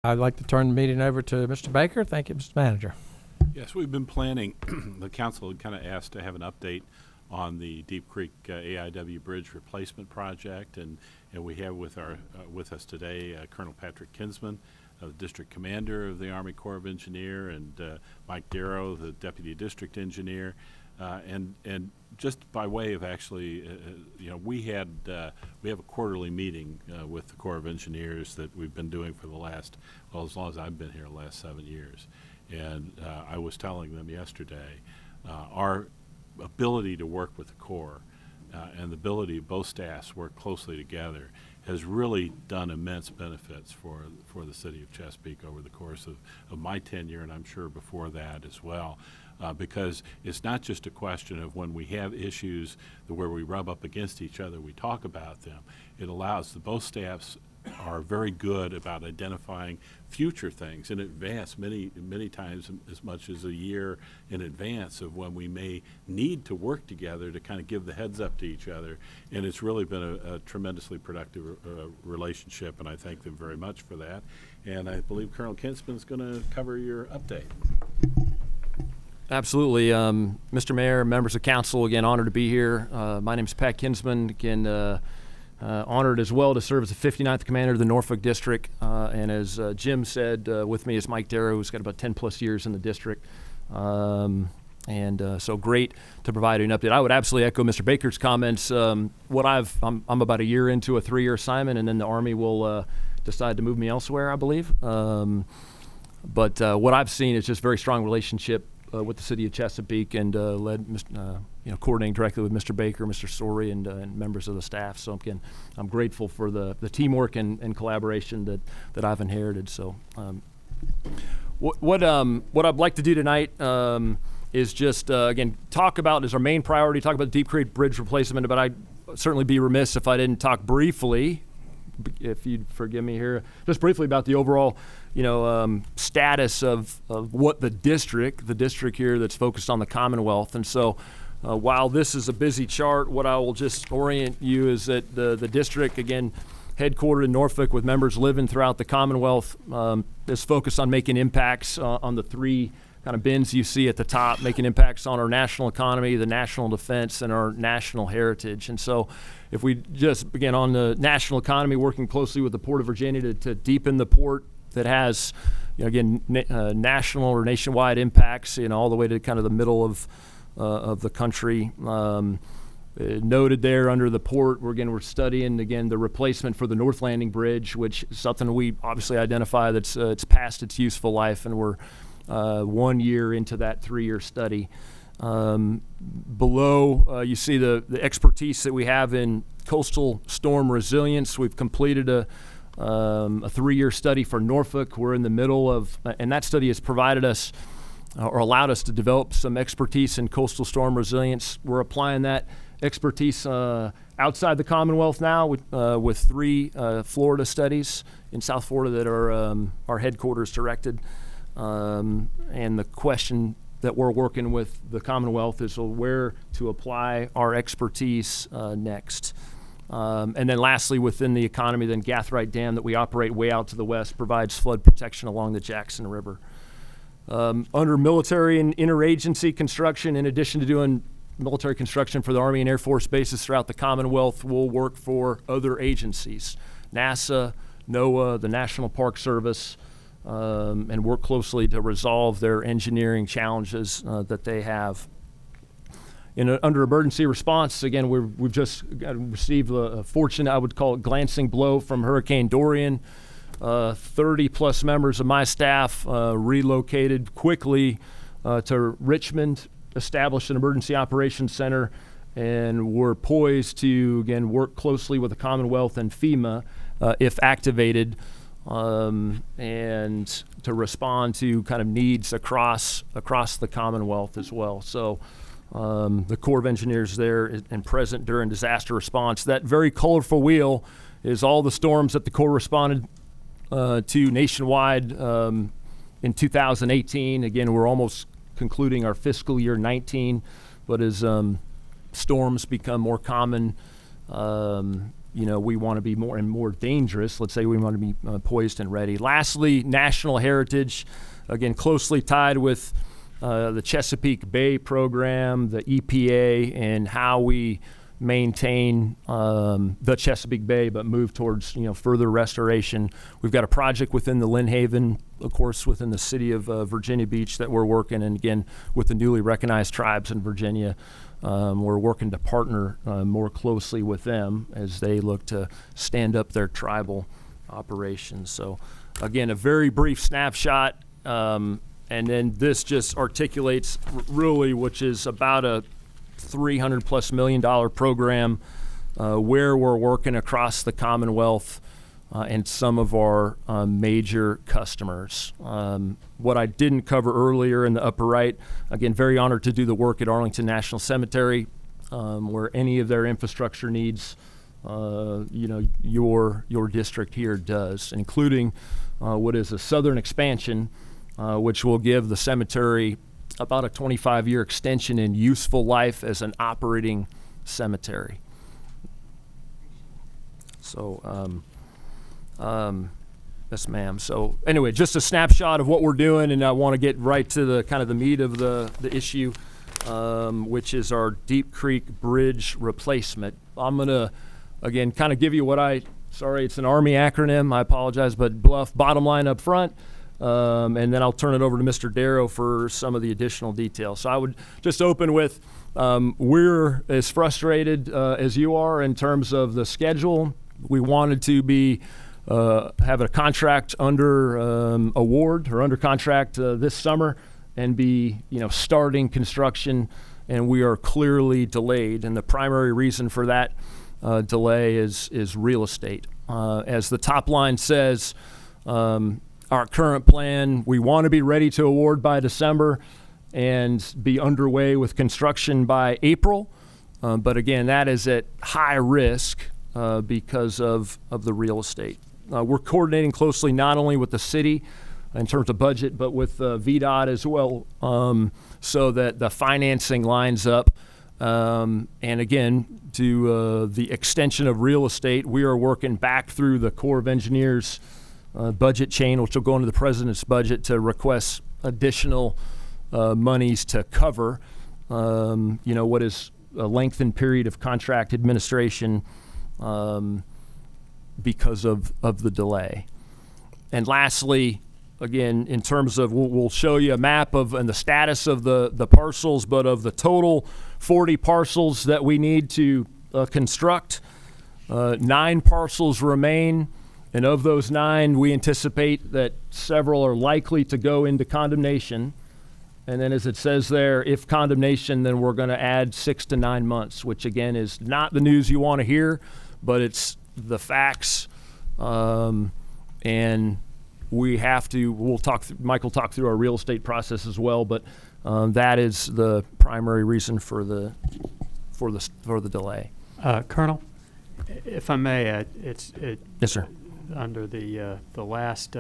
I'd like to turn the meeting over to Mr. Baker. Thank you, Mr. Manager. Yes, we've been planning. The council had kind of asked to have an update on the Deep Creek AIW Bridge replacement project, and we have with us today Colonel Patrick Kinsman, the District Commander of the Army Corps of Engineers, and Mike Darrow, the Deputy District Engineer. And just by way of actually, we have a quarterly meeting with the Corps of Engineers that we've been doing for the last, well, as long as I've been here, the last 7 years. And I was telling them yesterday, our ability to work with the Corps and the ability of both staffs work closely together has really done immense benefits for the city of Chesapeake over the course of my tenure, and I'm sure before that as well. Because it's not just a question of when we have issues where we rub up against each other, we talk about them. It allows both staffs are very good about identifying future things in advance, many times as much as a year in advance of when we may need to work together to kind of give the heads up to each other. And it's really been a tremendously productive relationship, and I thank them very much for that. And I believe Colonel Kinsman is going to cover your update. Absolutely. Mr. Mayor, members of council, again, honored to be here. My name is Pat Kinsman. Again, honored as well to serve as the 59th Commander of the Norfolk District. And as Jim said, with me is Mike Darrow, who's got about 10 plus years in the district. So great to provide an update. I would absolutely echo Mr. Baker's comments. I'm about a year into a 3-year assignment, and then the Army will decide to move me elsewhere, I believe. But what I've seen is just very strong relationship with the city of Chesapeake, and coordinating directly with Mr. Baker, Mr. Story, and members of the staff. So again, I'm grateful for the teamwork and collaboration that I've inherited. So what I'd like to do tonight is just again talk about, as our main priority, talk about the Deep Creek Bridge replacement. But I'd certainly be remiss if I didn't talk briefly, if you'd forgive me here, just briefly about the overall status of what the district here that's focused on the Commonwealth. And so while this is a busy chart, what I will just orient you is that the district, again, headquartered in Norfolk with members living throughout the Commonwealth, is focused on making impacts on the three kind of bins you see at the top, making impacts on our national economy, the national defense, and our national heritage. And so if we just begin on the national economy, working closely with the Port of Virginia to deepen the port that has, national or nationwide impacts, all the way to kind of the middle of the country. Noted there under the port, we're studying the replacement for the North Landing Bridge, which is something we obviously identify that's it's past its useful life, and we're 1 year into that 3-year study. Below, you see the expertise that we have in coastal storm resilience. We've completed a 3-year study for Norfolk. We're in the middle of, and that study has provided us or allowed us to develop some expertise in coastal storm resilience. We're applying that expertise outside the Commonwealth now with 3 Florida studies in South Florida that are our headquarters directed. And the question that we're working with the Commonwealth is where to apply our expertise next. And then lastly, within the economy, then Gathright Dam that we operate way out to the west provides flood protection along the Jackson River. Under military and interagency construction, in addition to doing military construction for the Army and Air Force bases throughout the Commonwealth, we'll work for other agencies, NASA, NOAA, the National Park Service, and work closely to resolve their engineering challenges that they have. Under emergency response, again, we've just received a fortunate, I would call it, glancing blow from Hurricane Dorian. 30 plus members of my staff relocated quickly to Richmond, established an emergency operations center, and we're poised to, again, work closely with the Commonwealth and FEMA if activated, and to respond to kind of needs across the Commonwealth as well. So the Corps of Engineers there and present during disaster response. That very colorful wheel is all the storms that the Corps responded to nationwide in 2018. Again, we're almost concluding our fiscal year 19, but as storms become more common we want to be more and more dangerous. Let's say we want to be poised and ready. Lastly, national heritage, again, closely tied with the Chesapeake Bay program, the EPA, and how we maintain the Chesapeake Bay, but move towards further restoration. We've got a project within the Lynn Haven, of course, within the city of Virginia Beach that we're working, and again with the newly recognized tribes in Virginia, we're working to partner more closely with them as they look to stand up their tribal operations. So, again, a very brief snapshot, and then this just articulates really, which is about a $300+ million program where we're working across the Commonwealth and some of our major customers. What I didn't cover earlier in the upper right, again, very honored to do the work at Arlington National Cemetery, where any of their infrastructure needs, your district here does, including what is a southern expansion, which will give the cemetery about a 25-year extension in useful life as an operating cemetery. So, yes, ma'am. So anyway, just a snapshot of what we're doing, and I want to get right to the kind of the meat of the issue, which is our Deep Creek Bridge replacement. I'm going to, again, kind of give you sorry, it's an Army acronym, I apologize, but BLUF, bottom line up front. And then I'll turn it over to Mr. Darrow for some of the additional details. So I would just open with, we're as frustrated as you are in terms of the schedule. We wanted to be have a contract under award or under contract this summer and be starting construction, and we are clearly delayed. And the primary reason for that delay is real estate. As the top line says, our current plan, we want to be ready to award by December and be underway with construction by April. But again, that is at high risk because of the real estate. We're coordinating closely not only with the city in terms of budget, but with VDOT as well, so that the financing lines up. And again, to the extension of real estate, we are working back through the Corps of Engineers budget chain, which will go into the president's budget to request additional monies to cover, what is a lengthened period of contract administration because of the delay. And lastly, again, in terms of, we'll show you a map of and the status of the parcels, but of the total 40 parcels that we need to construct, 9 parcels remain. And of those 9, we anticipate that several are likely to go into condemnation. And then as it says there, if condemnation, then we're going to add 6 to 9 months, which again is not the news you want to hear, but it's the facts. And we have to, Mike will talk through our real estate process as well, but that is the primary reason for the delay. Colonel, if I may, Yes, sir. Under the last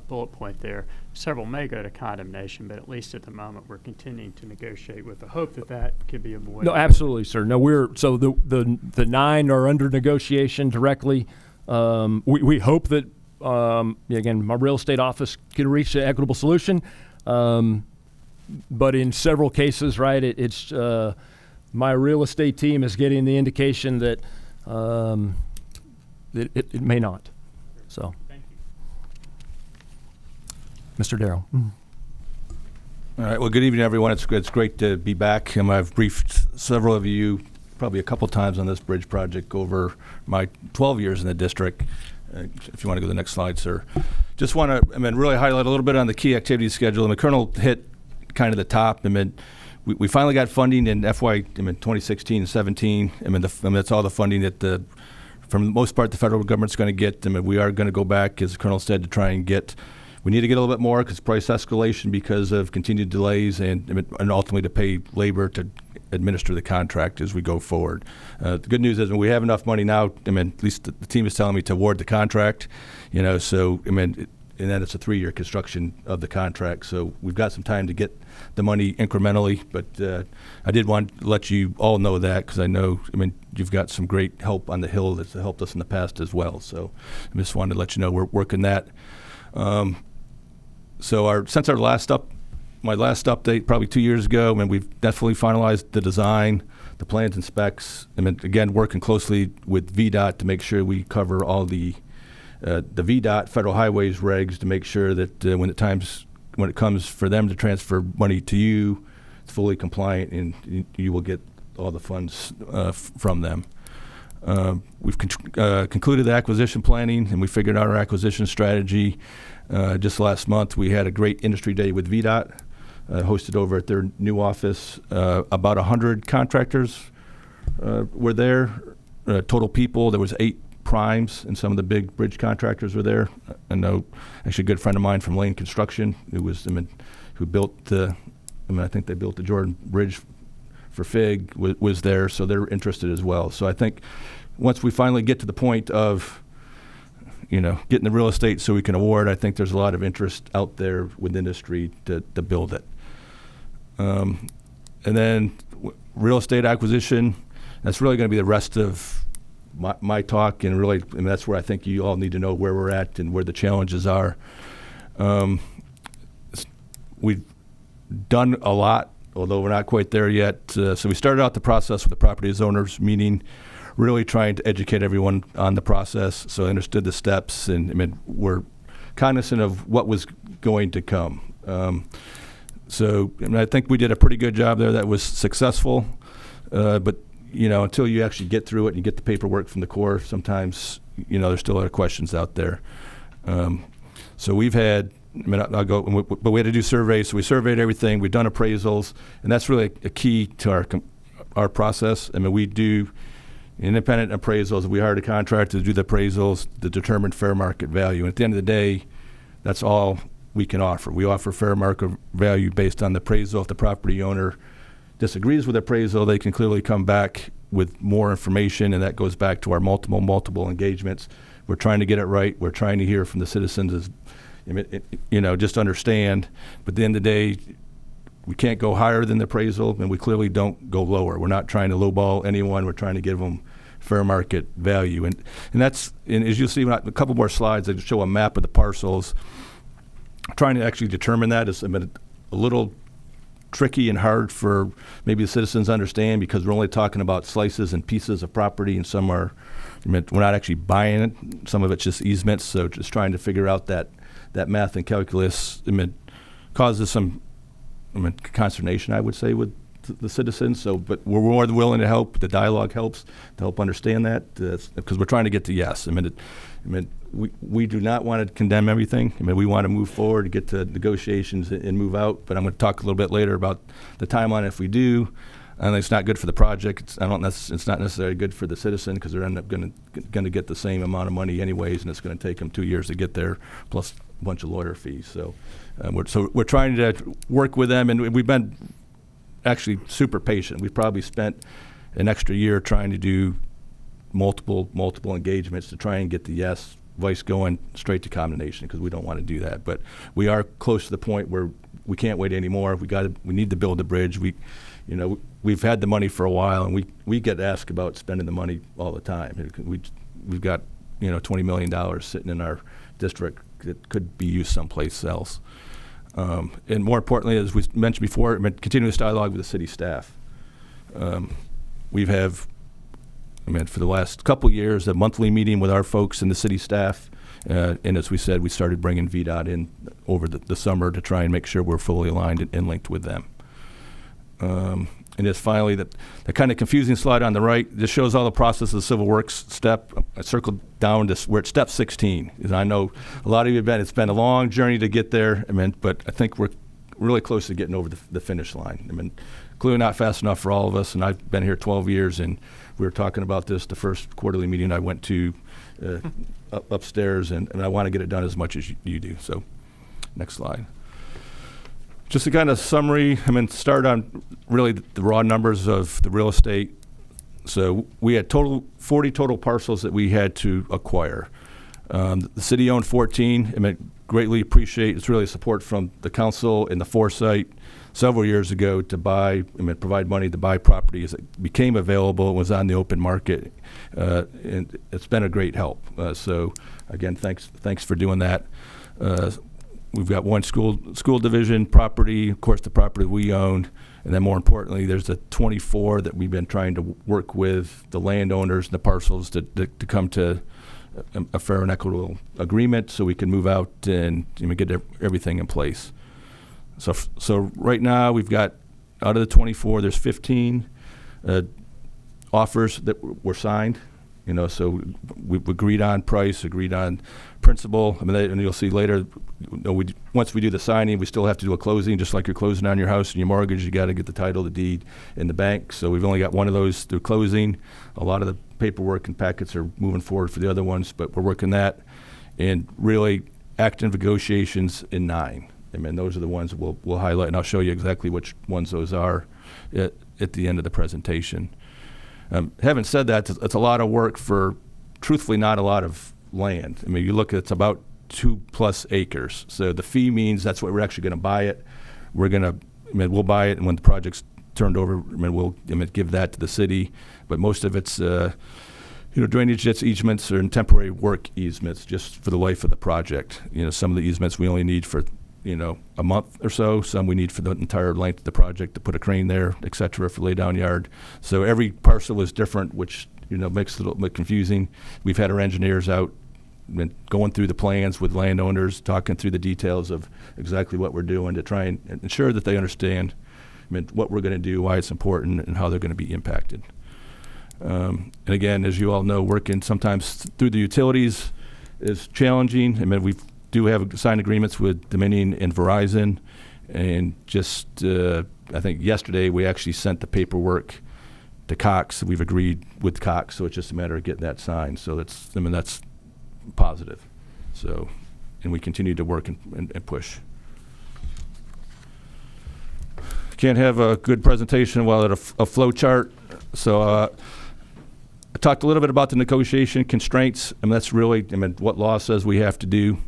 bullet point there, several may go to condemnation, but at least at the moment we're continuing to negotiate with the hope that could be avoided. No, absolutely, sir. No, so the 9 are under negotiation directly. We hope that again, my real estate office can reach an equitable solution, but in several cases, right, it's my real estate team is getting the indication that it may not. So, thank you. Mr. Darrow. All right. Well, good evening, everyone. It's great to be back. I've briefed several of you probably a couple times on this bridge project over my 12 years in the district. If you want to go to the next slide, sir. Just want to really highlight a little bit on the key activity schedule. Colonel hit kind of the top. We finally got funding in FY 2016 and 17. That's all the funding that for the most part, the federal government's going to get. We are going to go back, as the Colonel said, to try and we need to get a little bit more because price escalation because of continued delays and ultimately to pay labor to administer the contract as we go forward. The good news is we have enough money now, at least the team is telling me to award the contract, so and then it's a 3-year construction of the contract. So we've got some time to get the money incrementally, but I did want to let you all know that, because I know, you've got some great help on the Hill that's helped us in the past as well. So I just wanted to let you know we're working that. So since my last update probably 2 years ago, we've definitely finalized the design, the plans and specs. Again, working closely with VDOT to make sure we cover all the VDOT Federal Highways regs to make sure that when it comes for them to transfer money to you, it's fully compliant and you will get all the funds from them. We've concluded the acquisition planning, and we figured out our acquisition strategy. Just last month, we had a great industry day with VDOT, hosted over at their new office. About 100 contractors were there, total people. There was 8 primes, and some of the big bridge contractors were there. I know actually a good friend of mine from Lane Construction, who built I think they built the Jordan Bridge for FIG, was there, so they're interested as well. So I think once we finally get to the point of getting the real estate so we can award, I think there's a lot of interest out there with industry to build it. And then real estate acquisition, that's really going to be the rest of my talk, and really, that's where I think you all need to know where we're at and where the challenges are. We've done a lot, although we're not quite there yet. So we started out the process with the property owners meeting, really trying to educate everyone on the process, so I understood the steps, and we're cognizant of what was going to come. So I think we did a pretty good job there. That was successful, but until you actually get through it and you get the paperwork from the Corps, sometimes there's still other questions out there. So we've had, I'll go, but we had to do surveys, so we surveyed everything. We've done appraisals, and that's really a key to our process. We do independent appraisals. We hired a contractor to do the appraisals to determine fair market value. And at the end of the day, that's all we can offer. We offer fair market value based on the appraisal. If the property owner disagrees with appraisal, they can clearly come back with more information, and that goes back to our multiple engagements. We're trying to get it right. We're trying to hear from the citizens, just understand. But at the end of the day, we can't go higher than the appraisal, and we clearly don't go lower. We're not trying to lowball anyone. We're trying to give them fair market value. And as you'll see, a couple more slides, I show a map of the parcels. Trying to actually determine that is a little tricky and hard for maybe the citizens to understand, because we're only talking about slices and pieces of property, and some are, we're not actually buying it. Some of it's just easements. So just trying to figure out that math and calculus causes some consternation, I would say, with the citizens. So, but we're more than willing to help. The dialogue helps to help understand that, because we're trying to get to yes. We do not want to condemn everything. We want to move forward, get to negotiations and move out. But I'm going to talk a little bit later about the timeline if we do. And it's not good for the project. It's not necessarily good for the citizen, because they're end up going to get the same amount of money anyways, and it's going to take them 2 years to get there, plus a bunch of lawyer fees. So we're trying to work with them, and we've been actually super patient. We've probably spent an extra year trying to do multiple engagements to try and get the yes voice going straight to condemnation, because we don't want to do that. But we are close to the point where we can't wait anymore. We need to build the bridge. We've had the money for a while, and we get asked about spending the money all the time. We've got $20 million sitting in our district that could be used someplace else. And more importantly, as we mentioned before, continuous dialogue with the city staff. We have, for the last couple of years, a monthly meeting with our folks and the city staff. And as we said, we started bringing VDOT in over the summer to try and make sure we're fully aligned and linked with them. And just finally, the kind of confusing slide on the right, this shows all the process of the civil works step. I circled down to we're at step 16. And I know a lot of you it's been a long journey to get there, but I think we're really close to getting over the finish line. Clearly not fast enough for all of us, and I've been here 12 years, and we were talking about this the first quarterly meeting I went to upstairs, and I want to get it done as much as you do. So next slide. Just a kind of summary, start on really the raw numbers of the real estate. So we had 40 total parcels that we had to acquire. The city owned 14. greatly appreciate, it's really support from the council and the foresight several years ago to provide money to buy property as it became available and was on the open market. And it's been a great help. So again, thanks for doing that. We've got one school division property, of course, the property we owned, and then more importantly, there's the 24 that we've been trying to work with the landowners and the parcels to come to a fair and equitable agreement so we can move out and get everything in place. So right now we've got, out of the 24, there's 15 offers that were signed. So we've agreed on price, agreed on principal. And you'll see later, once we do the signing, we still have to do a closing, just like you're closing on your house and your mortgage. You got to get the title, the deed, in the bank. So we've only got one of those through closing. A lot of the paperwork and packets are moving forward for the other ones, but we're working that. And really, active negotiations in 9. Those are the ones we'll highlight, and I'll show you exactly which ones those are at the end of the presentation. Having said that, it's a lot of work for, truthfully, not a lot of land. You look at, it's about 2+ acres. So the fee means that's what we're actually going to buy it. We'll buy it, and when the project's turned over, we'll give that to the city. But most of it's, drainage easements or temporary work easements just for the life of the project. Some of the easements we only need for a month or so. Some we need for the entire length of the project to put a crane there, et cetera, for lay down yard. So every parcel is different, which makes it a little bit confusing. We've had our engineers out going through the plans with landowners, talking through the details of exactly what we're doing to try and ensure that they understand what we're going to do, why it's important, and how they're going to be impacted. And again, as you all know, working sometimes through the utilities is challenging. We do have signed agreements with Dominion and Verizon, and just I think yesterday we actually sent the paperwork to Cox. We've agreed with Cox, so it's just a matter of getting that signed. So that's positive. So, and we continue to work and push. Can't have a good presentation without a flow chart. So I talked a little bit about the negotiation constraints, and that's really what law says we have to do.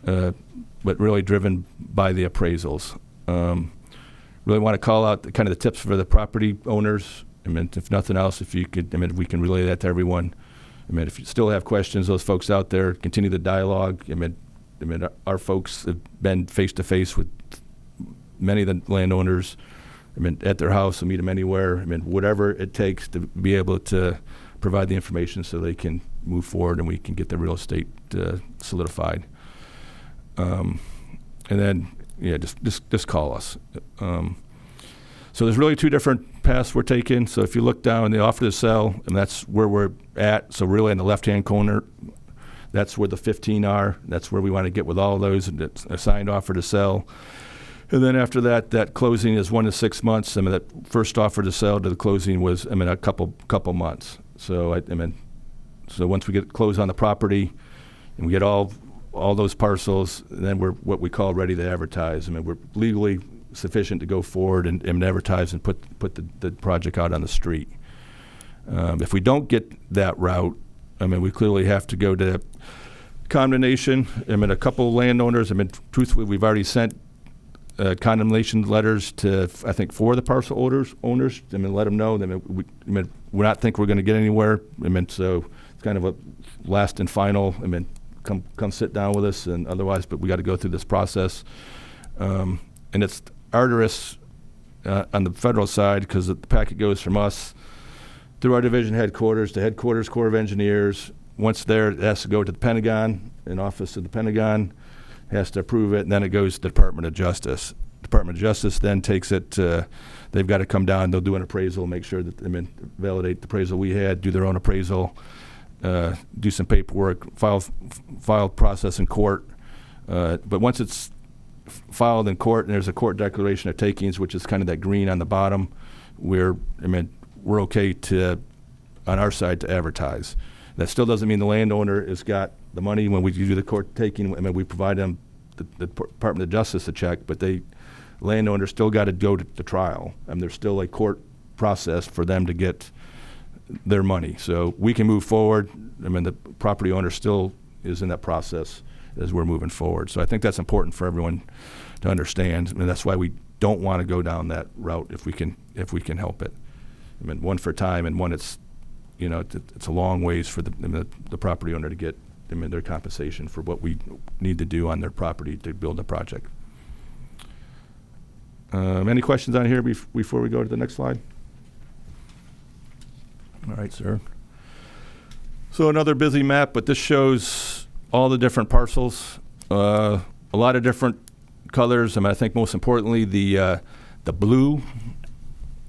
But really driven by the appraisals. Really want to call out the tips for the property owners. If nothing else, if you could, we can relay that to everyone. If you still have questions, those folks out there, continue the dialogue. Our folks have been face to face with many of the landowners. At their house, and meet them anywhere. Whatever it takes to be able to provide the information so they can move forward and we can get the real estate solidified. And then, just call us. So there's really 2 different paths we're taking. So if you look down, the offer to sell, and that's where we're at. So really in the left-hand corner, that's where the 15 are. That's where we want to get with all of those, and it's a signed offer to sell. And then after that closing is 1 to 6 months. That first offer to sell to the closing was, a couple months. So so once we get closed on the property, and we get all those parcels, then we're what we call ready to advertise. We're legally sufficient to go forward and advertise and put the project out on the street. If we don't get that route, we clearly have to go to condemnation. A couple landowners, truthfully, we've already sent condemnation letters to, I think, 4 of the parcel owners. Let them know. We not think we're going to get anywhere. So it's kind of a last and final. Come sit down with us, and otherwise, but we got to go through this process. And it's arduous on the federal side because the packet goes from us through our division headquarters to headquarters Corps of Engineers. Once there, it has to go to the Pentagon, an office of the Pentagon has to approve it, and then it goes to the Department of Justice. Department of Justice then takes it, they've got to come down, they'll do an appraisal, make sure that validate the appraisal we had, do their own appraisal, do some paperwork, file process in court. But once it's filed in court and there's a court declaration of takings, which is kind of that green on the bottom, we're okay to, on our side, to advertise. That still doesn't mean the landowner has got the money. When we do the court taking, we provide them, the Department of Justice, a check, but landowners still got to go to trial. There's still a court process for them to get their money. So we can move forward. The property owner still is in that process as we're moving forward. So I think that's important for everyone to understand, and that's why we don't want to go down that route if we can help it. I mean, one for time, and one it's a long ways for the property owner to get their compensation for what we need to do on their property to build the project. Any questions on here before we go to the next slide? All right, sir. So another busy map, but this shows all the different parcels, a lot of different colors. I mean, I think most importantly the blue.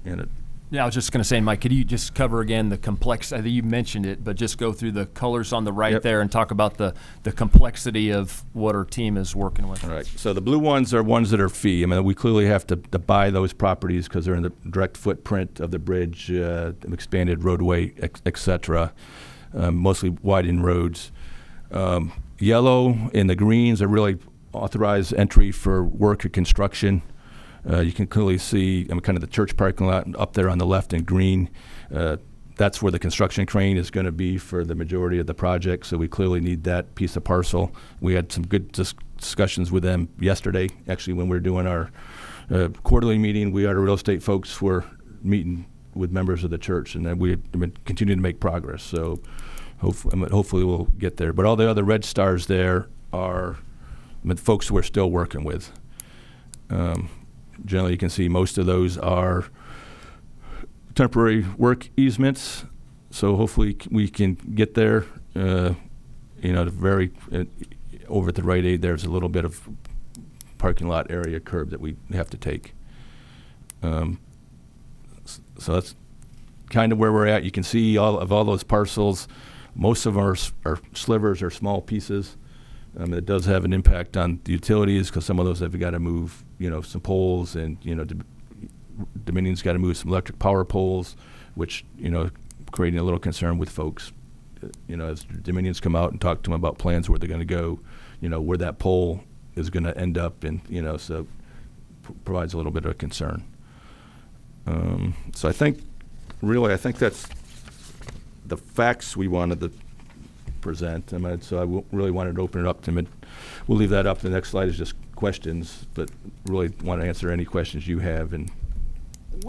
And Yeah, I was just going to say, Mike, could you just cover again the complexity? You mentioned it, but just go through the colors on the right there and talk about the complexity of what our team is working with. All right. So the blue ones are ones that are fee. I mean, we clearly have to buy those properties because they're in the direct footprint of the bridge, expanded roadway, et cetera, mostly widened roads. Yellow and the greens are really authorized entry for work or construction. You can clearly see kind of the church parking lot up there on the left in green. That's where the construction crane is going to be for the majority of the project, so we clearly need that piece of parcel. We had some good discussions with them yesterday. Actually, when we were doing our quarterly meeting, our real estate folks were meeting with members of the church, and then we have been continuing to make progress. So hopefully we'll get there. But all the other red stars there are folks we're still working with. Generally, you can see most of those are temporary work easements, so hopefully we can get there. Over at the Rite Aid, there's a little bit of parking lot area curb that we have to take. So that's kind of where we're at. You can see all those parcels. Most of our slivers are small pieces. It does have an impact on the utilities because some of those have got to move, some poles, and Dominion's got to move some electric power poles, which creating a little concern with folks. As Dominion's come out and talk to them about plans where they're going to go, where that pole is going to end up, and so provides a little bit of concern. So I think that's the facts we wanted to present. So I really wanted to open it up to them. We'll leave that up. The next slide is just questions, but really want to answer any questions you have, and